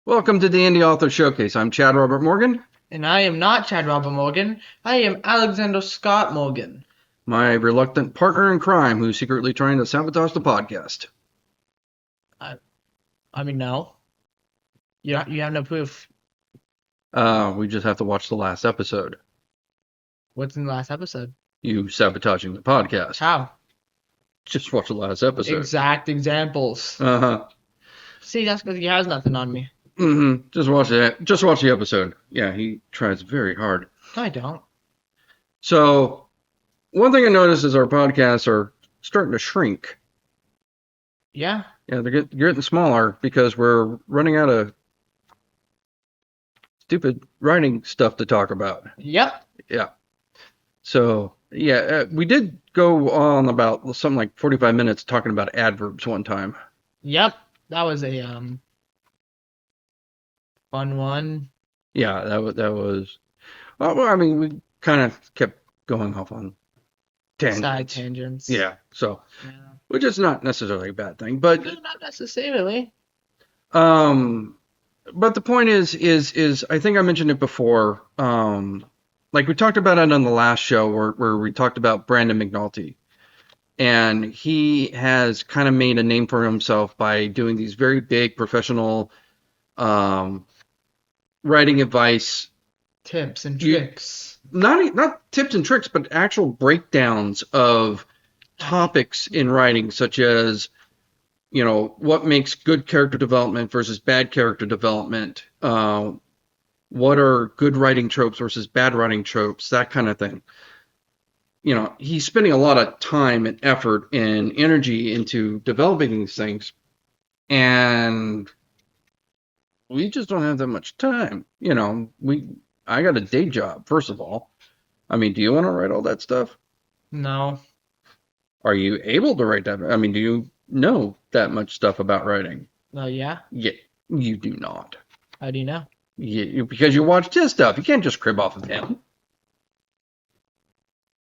Welcome to the Indie Author Showcase. I'm Chad Robert Morgan. And I am not Chad Robert Morgan. I am Alexander Scott Morgan. My reluctant partner in crime who's secretly trying to sabotage the podcast. I mean, no. You have no proof. We just have to watch the last episode. What's in the last episode? You sabotaging the podcast. How? Just watch the last episode. Exact examples. Uh-huh. See, that's because he has nothing on me. Mm-hmm. Just watch it. Just watch the episode. Yeah, he tries very hard. No, I don't. So, one thing I noticed is our podcasts are starting to shrink. Yeah. Yeah, they're getting smaller because we're running out of stupid writing stuff to talk about. Yep. Yeah. So, yeah, we did go on about something like 45 minutes talking about adverbs one time. Yep. That was a fun one. Yeah, that was. Well, I mean, we kind of kept going off on tangents. Side tangents. Yeah. So, Yeah. which is not necessarily a bad thing, but No, not necessarily. but the point is I think I mentioned it before. Like we talked about it on the last show where we talked about Brandon McNulty. And he has kind of made a name for himself by doing these very big professional writing advice. Tips and tricks. Not tips and tricks, but actual breakdowns of topics in writing, such as, you know, what makes good character development versus bad character development. What are good writing tropes versus bad writing tropes, that kind of thing. You know, he's spending a lot of time and effort and energy into developing these things, and we just don't have that much time. You know, I got a day job, first of all. I mean, do you want to write all that stuff? No. Are you able to write that? I mean, do you know that much stuff about writing? Yeah. Yeah, you do not. How do you know? Because you watched his stuff. You can't just crib off of him.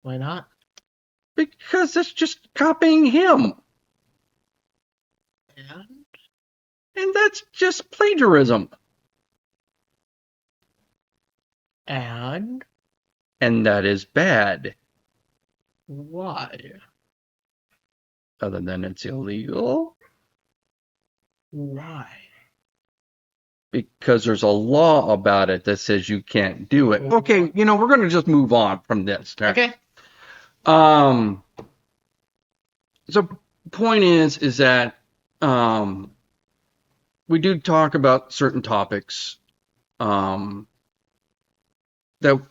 Why not? Because it's just copying him. And that's just plagiarism. And that is bad. why? Other than it's illegal. Why? Because there's a law about it that says you can't do it. Okay, you know, we're going to just move on from this. Okay. So point is that we do talk about certain topics that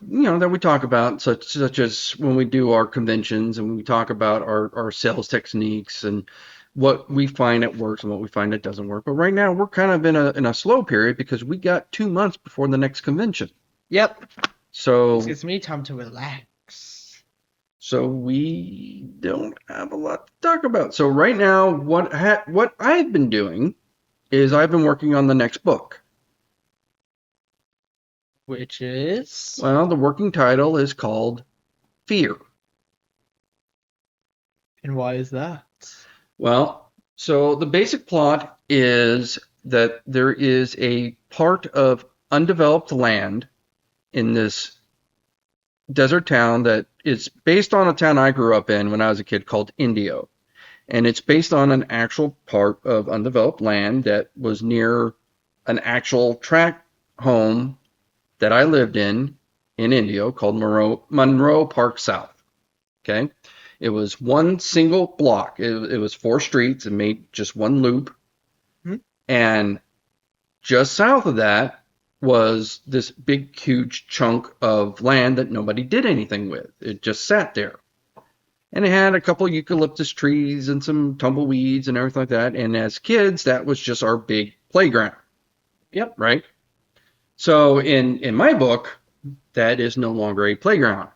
we talk about, such as when we do our conventions and we talk about our sales techniques and what we find that works and what we find that doesn't work. But right now we're kind of in a slow period because we got 2 months before the next convention. Yep. So This gives me time to relax. So we don't have a lot to talk about. So right now, what I've been doing is I've been working on the next book. Which is? Well, the working title is called Fear. And why is that? Well, so the basic plot is that there is a part of undeveloped land in this desert town that is based on a town I grew up in when I was a kid called Indio. And it's based on an actual part of undeveloped land that was near an actual tract home that I lived in Indio called Monroe Park South. Okay? It was one single block. It was 4 streets and made just one loop. Hmm. And just south of that was this big, huge chunk of land that nobody did anything with. It just sat there. And it had a couple of eucalyptus trees and some tumbleweeds and everything like that. And as kids, that was just our big playground. Yep. Right? So in my book, that is no longer a playground.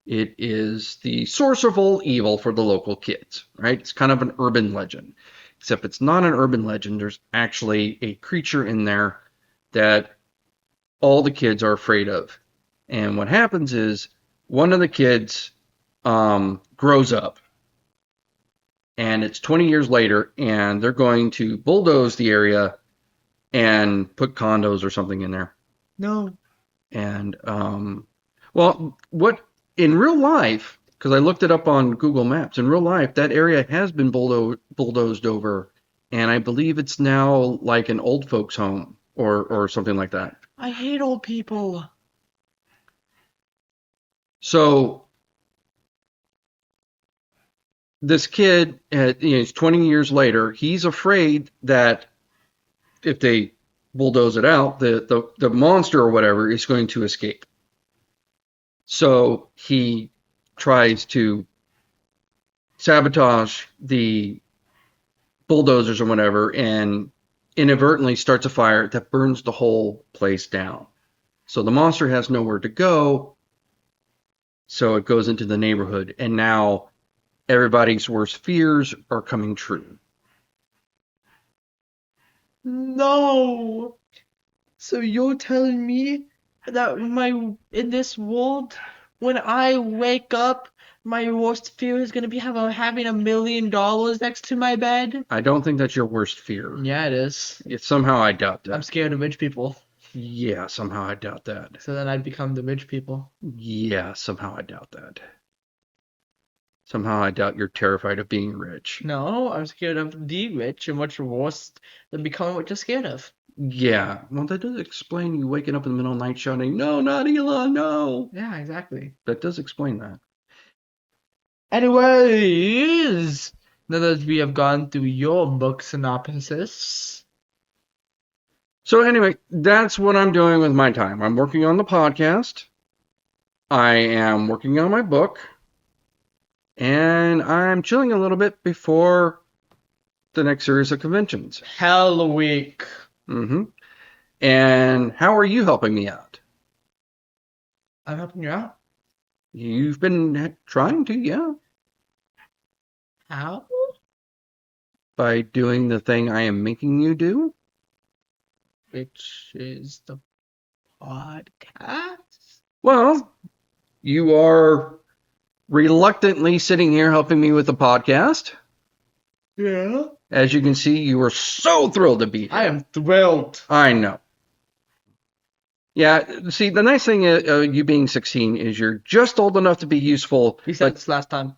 It is the source of all evil for the local kids, right? It's kind of an urban legend. Except it's not an urban legend. There's actually a creature in there that all the kids are afraid of. And what happens is one of the kids grows up. And it's 20 years later, and they're going to bulldoze the area and put condos or something in there. No. And well, what in real life, because I looked it up on Google Maps, in real life that area has been bulldozed over, and I believe it's now like an old folks home or something like that. I hate old people. So this kid, he's 20 years later, he's afraid that if they bulldoze it out, the monster or whatever is going to escape. So he tries to sabotage the bulldozers or whatever and inadvertently starts a fire that burns the whole place down. So the monster has nowhere to go. So it goes into the neighborhood, and now everybody's worst fears are coming true. No. So you're telling me that in this world, when I wake up, my worst fear is gonna be having $1 million next to my bed? I don't think that's your worst fear. Yeah, it is. Somehow I doubt I'm that. scared of rich people. Yeah, somehow I doubt that. So then I'd become the rich people. Yeah, somehow I doubt that. Somehow I doubt you're terrified of being rich. No, I'm scared of the rich, and much worse than becoming what you're scared of. Yeah, well, that does explain you waking up in the middle of the night shouting, "No, not Elon, no!" Yeah, exactly. That does explain that. Anyways, now that we have gone through your book synopsis. So anyway, that's what I'm doing with my time. I'm working on the podcast. I am working on my book. And I'm chilling a little bit before the next series of conventions. Hell week. Mm-hmm. And how are you helping me out? I'm helping you out. You've been trying to, yeah. How? By doing the thing I am making you do. Which is the podcast. Well, you are reluctantly sitting here helping me with the podcast. Yeah. As you can see, you are so thrilled to be here. I am thrilled. I know. Yeah, see, the nice thing you being 16 is you're just old enough to be useful. We said this last time.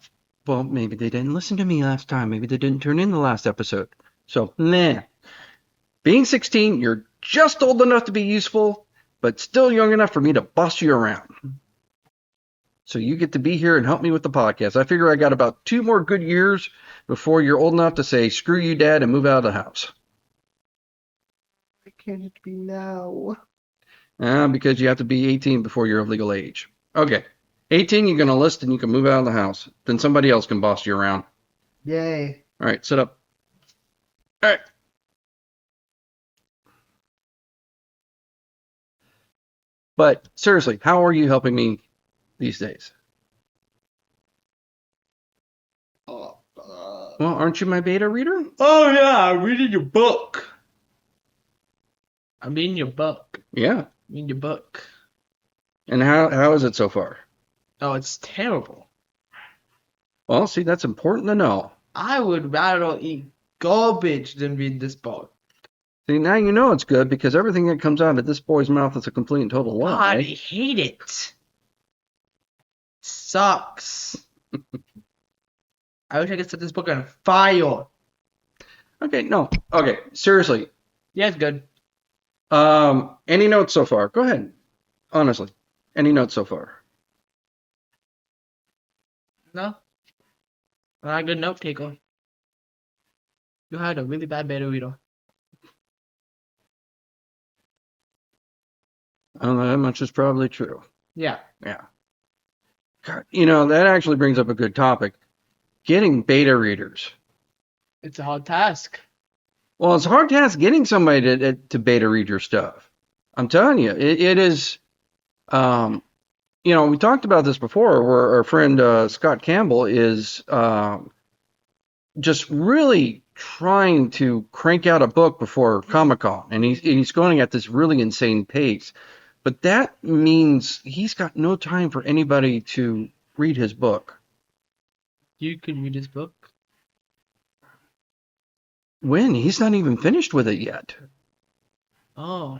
Well, maybe they didn't listen to me last time. Maybe they didn't turn in the last episode. So, meh. Being 16, you're just old enough to be useful, but still young enough for me to boss you around. So you get to be here and help me with the podcast. I figure I got about 2 more good years before you're old enough to say, screw you, Dad, and move out of the house. Why can't it be now? Because you have to be 18 before you're of legal age. Okay. 18, you're going to list and you can move out of the house. Then somebody else can boss you around. Yay. All right, sit up. All right. But seriously, how are you helping me these days? Well, aren't you my beta reader? Oh yeah, I'm reading your book. I'm reading your book. Yeah. Reading your book. And how is it so far? Oh, it's terrible. Well, see, that's important to know. I would rather eat garbage than read this book. See, now you know it's good because everything that comes out of this boy's mouth is a complete and total God, lie. I hate it. Sucks. I wish I could set this book on fire. Okay, no. Okay, seriously. Yeah, it's good. Any notes so far? Go ahead. Honestly. Any notes so far? No? I'm not a good note taker. You had a really bad beta reader. I don't know, that much is probably true. Yeah. Yeah. God, you know, that actually brings up a good topic. Getting beta readers. It's a hard task. Well, it's a hard task getting somebody to beta read your stuff. I'm telling you, it is. You know, we talked about this before, where our friend Scott Campbell is just really trying to crank out a book before Comic-Con, and he's going at this really insane pace. But that means he's got no time for anybody to read his book. You could read his book. When? He's not even finished with it yet. Oh.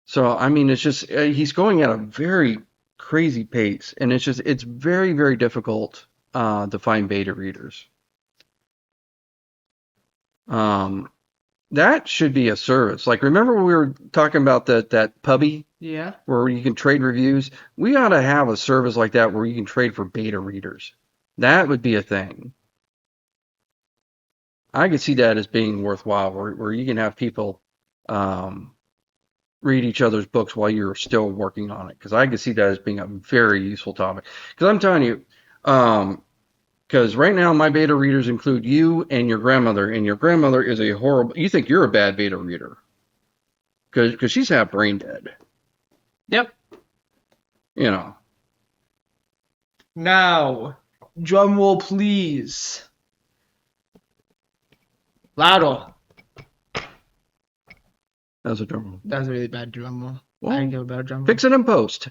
So I mean, it's just he's going at a very crazy pace, and it's very very difficult to find beta readers. Um, that should be a service. Like remember we were talking about that Pubby Yeah. where you can trade reviews? We ought to have a service like that where you can trade for beta readers. That would be a thing. I could see that as being worthwhile, where you can have people um, read each other's books while you're still working on it. Because I could see that as being a very useful topic. Because I'm telling you, because right now my beta readers include you and your grandmother is a horrible. You think you're a bad beta reader because she's half brain dead. Yep. You know. Now, drum roll, please. Louder. That's a drum roll. That was a really bad drum roll. Well, I didn't give a bad drum roll. Fix it in post.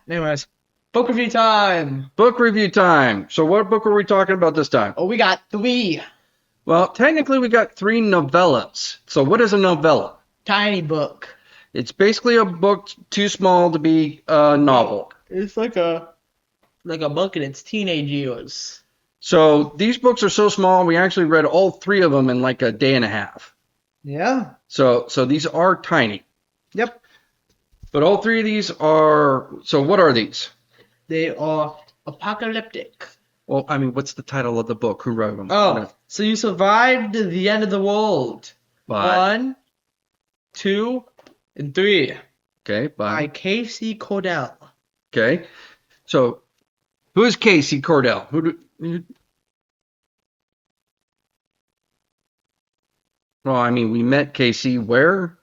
Anyways, book review time. Book review time. So what book are we talking about this time? Oh, we got 3. Well, technically we got 3 novellas. So what is a novella? Tiny book. It's basically a book too small to be a novel. It's like a book in its teenage years. So these books are so small, we actually read all 3 of them in like a day and a half. Yeah. So these are tiny. Yep. But all 3 of these are, so what are these? They are apocalyptic. Well, I mean, what's the title of the book? Who wrote them? Oh, so you survived the end of the world. But, 1, 2, and 3. okay, By but, Cordell. okay. So who is Casey Cordell? Well, I mean, we met Casey where?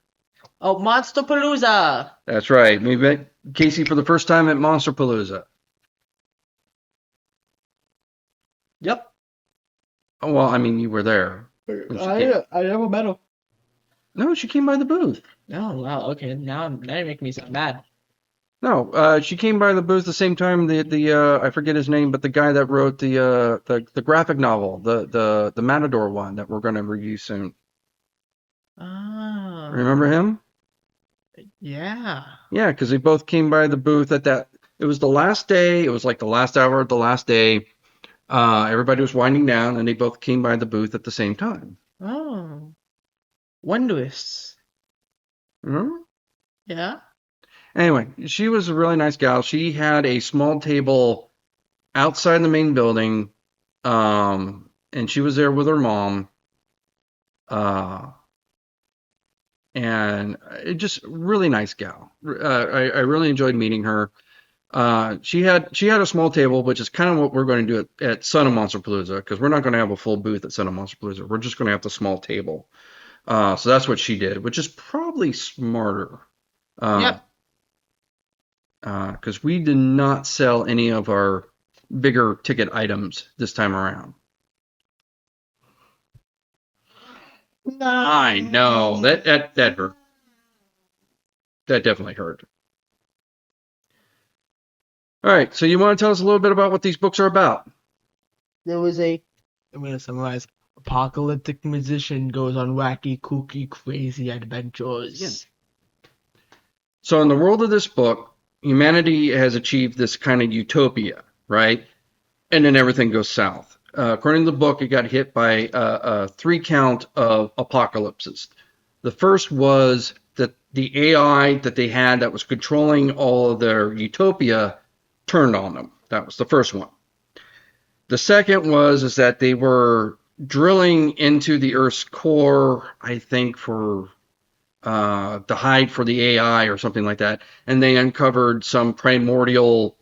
Oh, Monsterpalooza. That's right. We met Casey for the first time at Monsterpalooza. Yep. Oh, well, I mean, you were there. I never met her. No, she came by the booth. Oh, wow. Okay, now you're making me sound bad. No, she came by the booth the same time the I forget his name, but the guy that wrote the graphic novel, the Matador one that we're going to review soon. Ah. Remember him? Yeah. Yeah, because they both came by the booth at that. It was the last day. It was like the last hour of the last day. Everybody was winding down, and they both came by the booth at the same time. Oh. Wondrous. Remember? Yeah. Anyway, she was a really nice gal. She had a small table outside the main building, and she was there with her mom. And just really nice gal. I really enjoyed meeting her. She had a small table, which is kind of what we're going to do at Son of Monsterpalooza, because we're not going to have a full booth at Son of Monsterpalooza. We're just going to have the small table. So that's what she did, which is probably smarter. Yep. Because we did not sell any of our bigger ticket items this time around. No. I know that hurt. That definitely hurt. All right, so you want to tell us a little bit about what these books are about? I'm going to summarize. Apocalyptic musician goes on wacky, kooky, crazy adventures. Yes. So in the world of this book, humanity has achieved this kind of utopia, right? And then everything goes south. According to the book, it got hit by a 3 count of apocalypses. The first was that the AI that they had that was controlling all of their utopia turned on them. That was the first one. The second is that they were drilling into the Earth's core, I think, for to hide for the AI or something like that, and they uncovered some primordial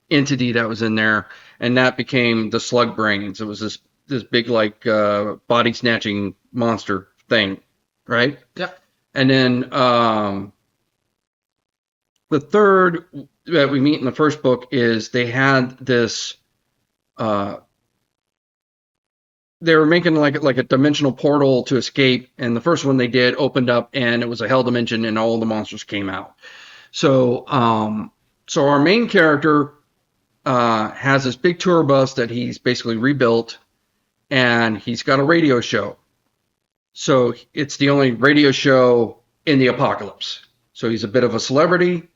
entity that was in there, and that became the slug brains. It was this big like body snatching monster thing, right? Yep. And then the third that we meet in the first book is they had this. They were making like a dimensional portal to escape, and the first one they did opened up, and it was a hell dimension, and all the monsters came out. So, so our main character has this big tour bus that he's basically rebuilt, and he's got a radio show. So it's the only radio show in the apocalypse. So he's a bit of a celebrity,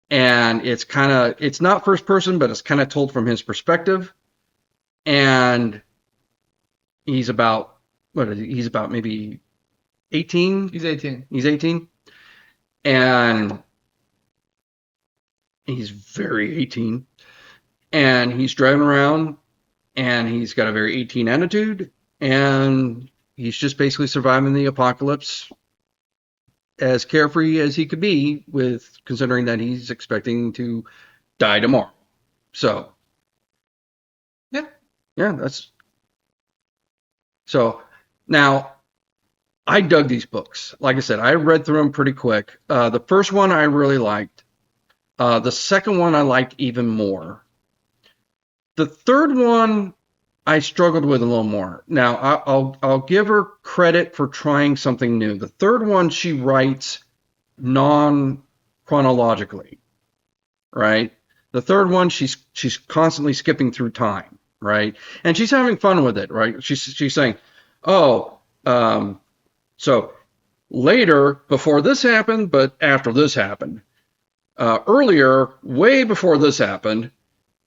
and it's not first person, but it's kind of told from his perspective. And he's about he's about maybe 18. He's 18. He's 18, and he's very 18, and he's driving around, and he's got a very 18 attitude, and he's just basically surviving the apocalypse as carefree as he could be, with considering that he's expecting to die tomorrow. So Yeah. yeah, that's so. Now I dug these books. Like I said, I read through them pretty quick. The first one I really liked. The second one I liked even more. The third one I struggled with a little more. Now I'll give her credit for trying something new. The third one she writes non chronologically, right? The third one she's constantly skipping through time, right? And she's having fun with it, right? She's saying, oh, so later before this happened, but after this happened. Earlier, way before this happened,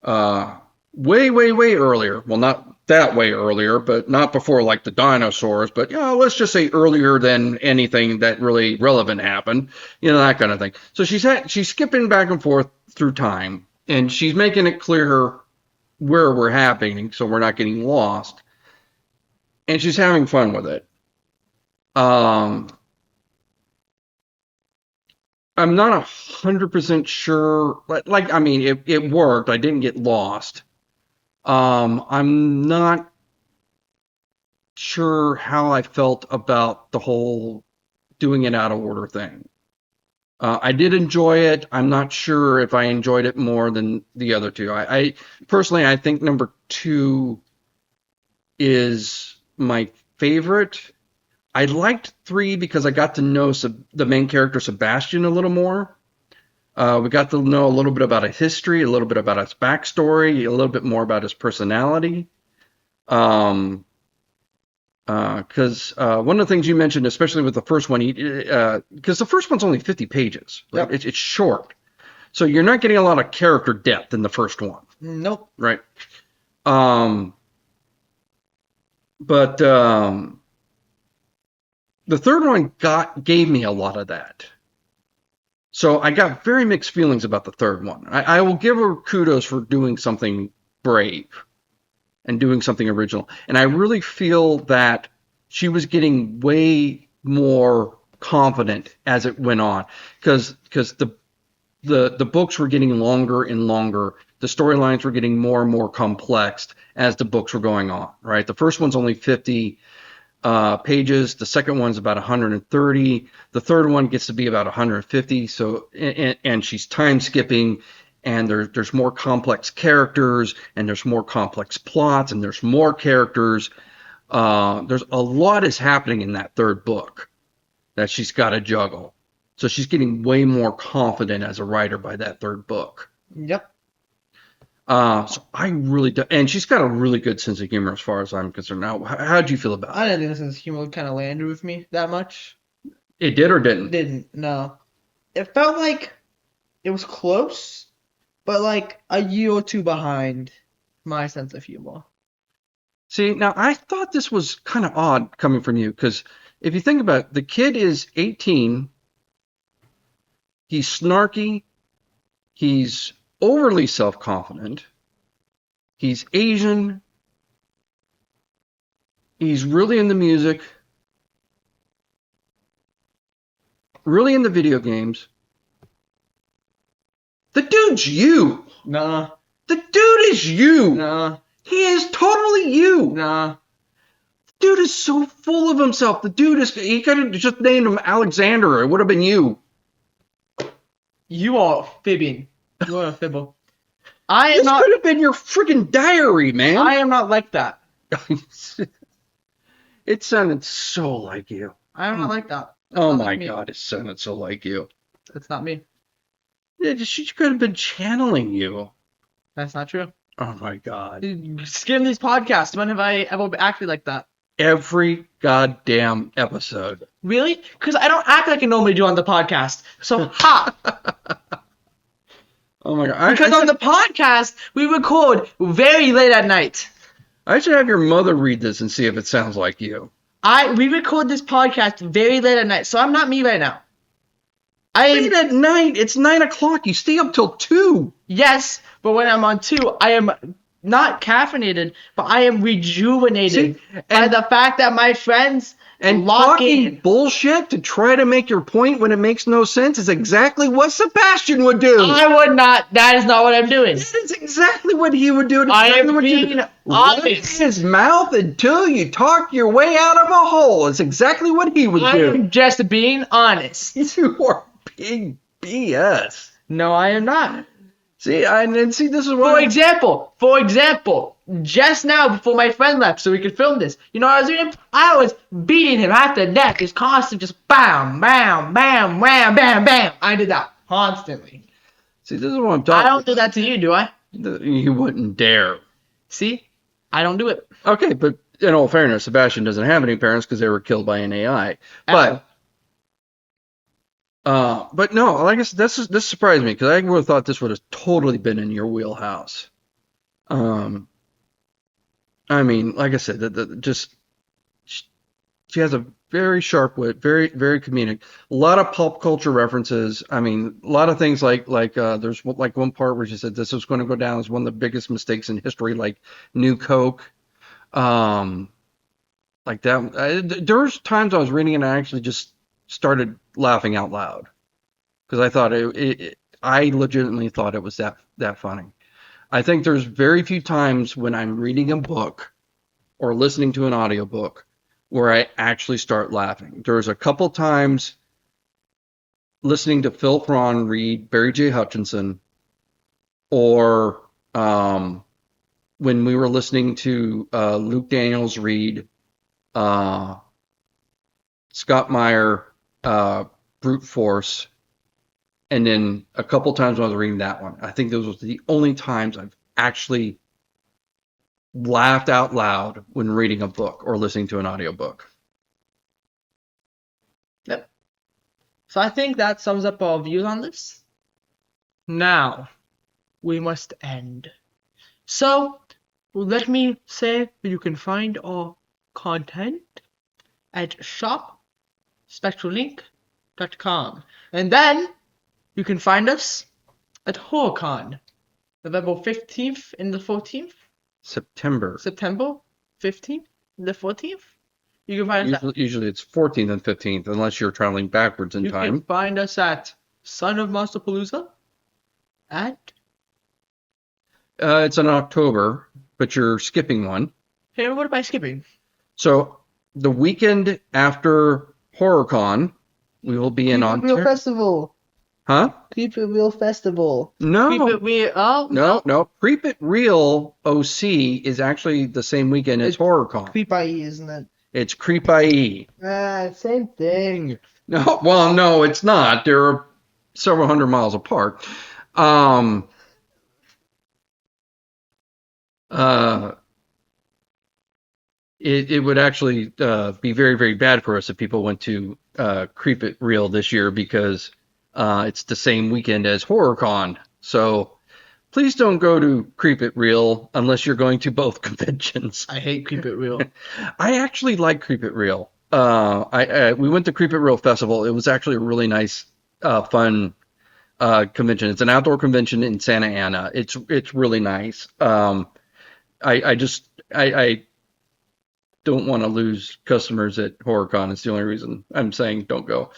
way earlier. Well, not that way earlier, but not before like the dinosaurs, but let's just say earlier than anything that really relevant happened, that kind of thing. So she's skipping back and forth through time, and she's making it clear where we're happening, so we're not getting lost, and she's having fun with it. I'm not 100% sure. I mean, it worked. I didn't get lost. I'm not sure how I felt about the whole doing it out of order thing. I did enjoy it. I'm not sure if I enjoyed it more than the other two. I personally, I think number two is my favorite. I liked three because I got to know the main character Sebastian a little more. We got to know a little bit about his history, a little bit about his backstory, a little bit more about his personality. Because one of the things you mentioned, especially with the first one, because the first one's only 50 pages, right? Yep. It's short, so you're not getting a lot of character depth in the first one, Nope. right? But the third one gave me a lot of that. So I got very mixed feelings about the third one. I will give her kudos for doing something brave and doing something original. And I really feel that she was getting way more confident as it went on, because the books were getting longer and longer. The storylines were getting more and more complex as the books were going on, right? The first one's only 50 pages. The second one's about 130. The third one gets to be about 150. So, and she's time skipping, and there's more complex characters, and there's more complex plots, and there's more characters. There's a lot is happening in that third book that she's got to juggle. So she's getting way more confident as a writer by that third book. Yep. So I really do, and she's got a really good sense of humor as far as I'm concerned. Now, how'd you feel about it? I didn't think the sense of humor kind of landed with me that much. It did or didn't? Didn't, no. It felt like it was close, but like a year or two behind my sense of humor. See, now I thought this was kind of odd coming from you, because if you think about it, the kid is 18, he's snarky, he's overly self-confident, he's Asian, he's really into music, really into video games. The dude's you. Nah. The dude is you. Nah. He is totally you. Nah. The dude is so full of himself. He could have just named him Alexander. It would have been you. You are fibbing. You are a fibber. I am This not. could have been your freaking diary, man. I am not like that. It sounded so like you. I am not like that. Oh not my like me. God, it sounded so like you. That's not me. Yeah, she could have been channeling you. That's not true. Oh my God. Skim these podcasts. When have I ever acted like that? every goddamn episode. Really? Because I don't act like I normally do on the podcast. So, ha! Oh my god! Because on the podcast, we record very late at night. I should have your mother read this and see if it sounds like you. We record this podcast very late at night, so I'm not me right now. Late at night? It's 9 o'clock. You stay up till 2. Yes, but when I'm on 2, I am not caffeinated, but I am rejuvenated by the fact that my friends and talking bullshit to try to make your point when it makes no sense is exactly what Sebastian would do. I would not. That is not what I'm doing. That is exactly what he would do. I am being honest. His mouth until you talk your way out of a hole. It's exactly what he would do. I am just being honest. You are being BS. No, I am not. See, this is what. For example, just now before my friend left so we could film this, you know what I was doing? I was beating him at the neck. Just constant, just bam, bam, bam, bam, bam, bam. I did that constantly. See, this is what I'm talking. I don't do that to you, do I? You wouldn't dare. See, I don't do it. Okay, but in all fairness, Sebastian doesn't have any parents because they were killed by an AI. But no, like I said, this surprised me because I would have thought this would have totally been in your wheelhouse. I mean, like I said, she has a very sharp wit, very very comedic. A lot of pop culture references. I mean, a lot of things like there's like one part where she said this was going to go down as one of the biggest mistakes in history, like New Coke. Like that. There's times I was reading and I actually just started laughing out loud because I thought I legitimately thought it was that funny. I think there's very few times when I'm reading a book or listening to an audiobook where I actually start laughing. There's a couple times listening to Phil Thrawn read Barry J. Hutchinson, or when we were listening to Luke Daniels read Scott Meyer, Brute Force, and then a couple times when I was reading that one. I think those were the only times I've actually laughed out loud when reading a book or listening to an audiobook. Yep. So I think that sums up our views on this. Now, we must end. So, let me say you can find our content at shopspectrallink.com. And then you can find us at HorrorCon, November 15th and the 14th. September 15th and the 14th. You can find us usually it's 14th and 15th, unless you're traveling backwards in time. You can find us at Son of Monsterpalooza at... it's in October, but you're skipping one. Hey, what am I skipping? So, the weekend after HorrorCon, we will be in Ontario. Real Festival. Huh? Keep It Real Festival. No. Keep It Real. Oh, no. Creep It Real OC is actually the same weekend as HorrorCon. Creep-IE, isn't it? It's Creep-IE. Same thing. No, well, no, it's not. They're several hundred miles apart. It would actually be very, very bad for us if people went to Creep It Real this year because it's the same weekend as HorrorCon. So please don't go to Creep It Real unless you're going to both conventions. I hate Creep It Real. I actually like Creep It Real. We went to Creep It Real Festival. It was actually a really nice, fun convention. It's an outdoor convention in Santa Ana. It's really nice. I don't want to lose customers at HorrorCon. It's the only reason I'm saying don't go.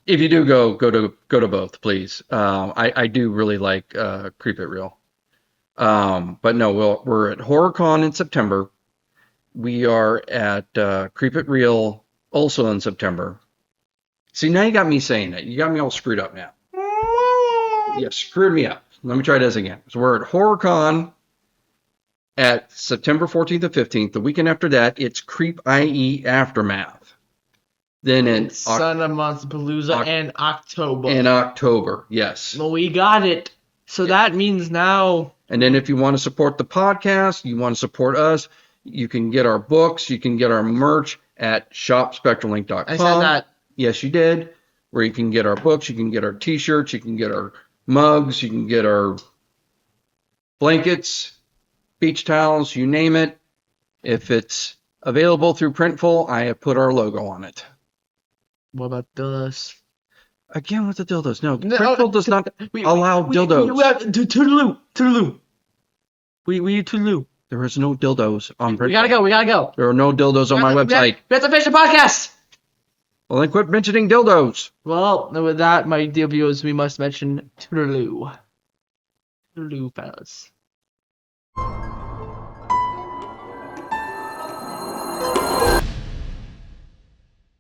If you do go to both, please. I do really like Creep It Real. But no, we're at HorrorCon in September. We are at Creep It Real also in September. See, now you got me saying it. You got me all screwed up now. You screwed me up. Let me try this again. So we're at HorrorCon at September 14th and 15th. The weekend after that, it's Creep-IE Aftermath. Then in Son of Monsterpalooza in October. In October, yes. Well, we got it. So that means now... And then if you want to support the podcast, you want to support us, You can get our books. You can get our merch at shopspectralink.com. I said that. Yes, you did. Where you can get our books. You can get our T-shirts. You can get our mugs. You can get our blankets, beach towels, you name it. If it's available through Printful, I have put our logo on it. What about dildos? Again with the dildos. No, No, Printful does not allow dildos. We have Toodaloo. We Toodaloo. There is no dildos on Printful. We gotta go. There are no dildos on my website. We have to finish the podcast. Well, then quit mentioning dildos. Well, with that, my dear viewers, we must mention Toodaloo. Toodaloo, fellas.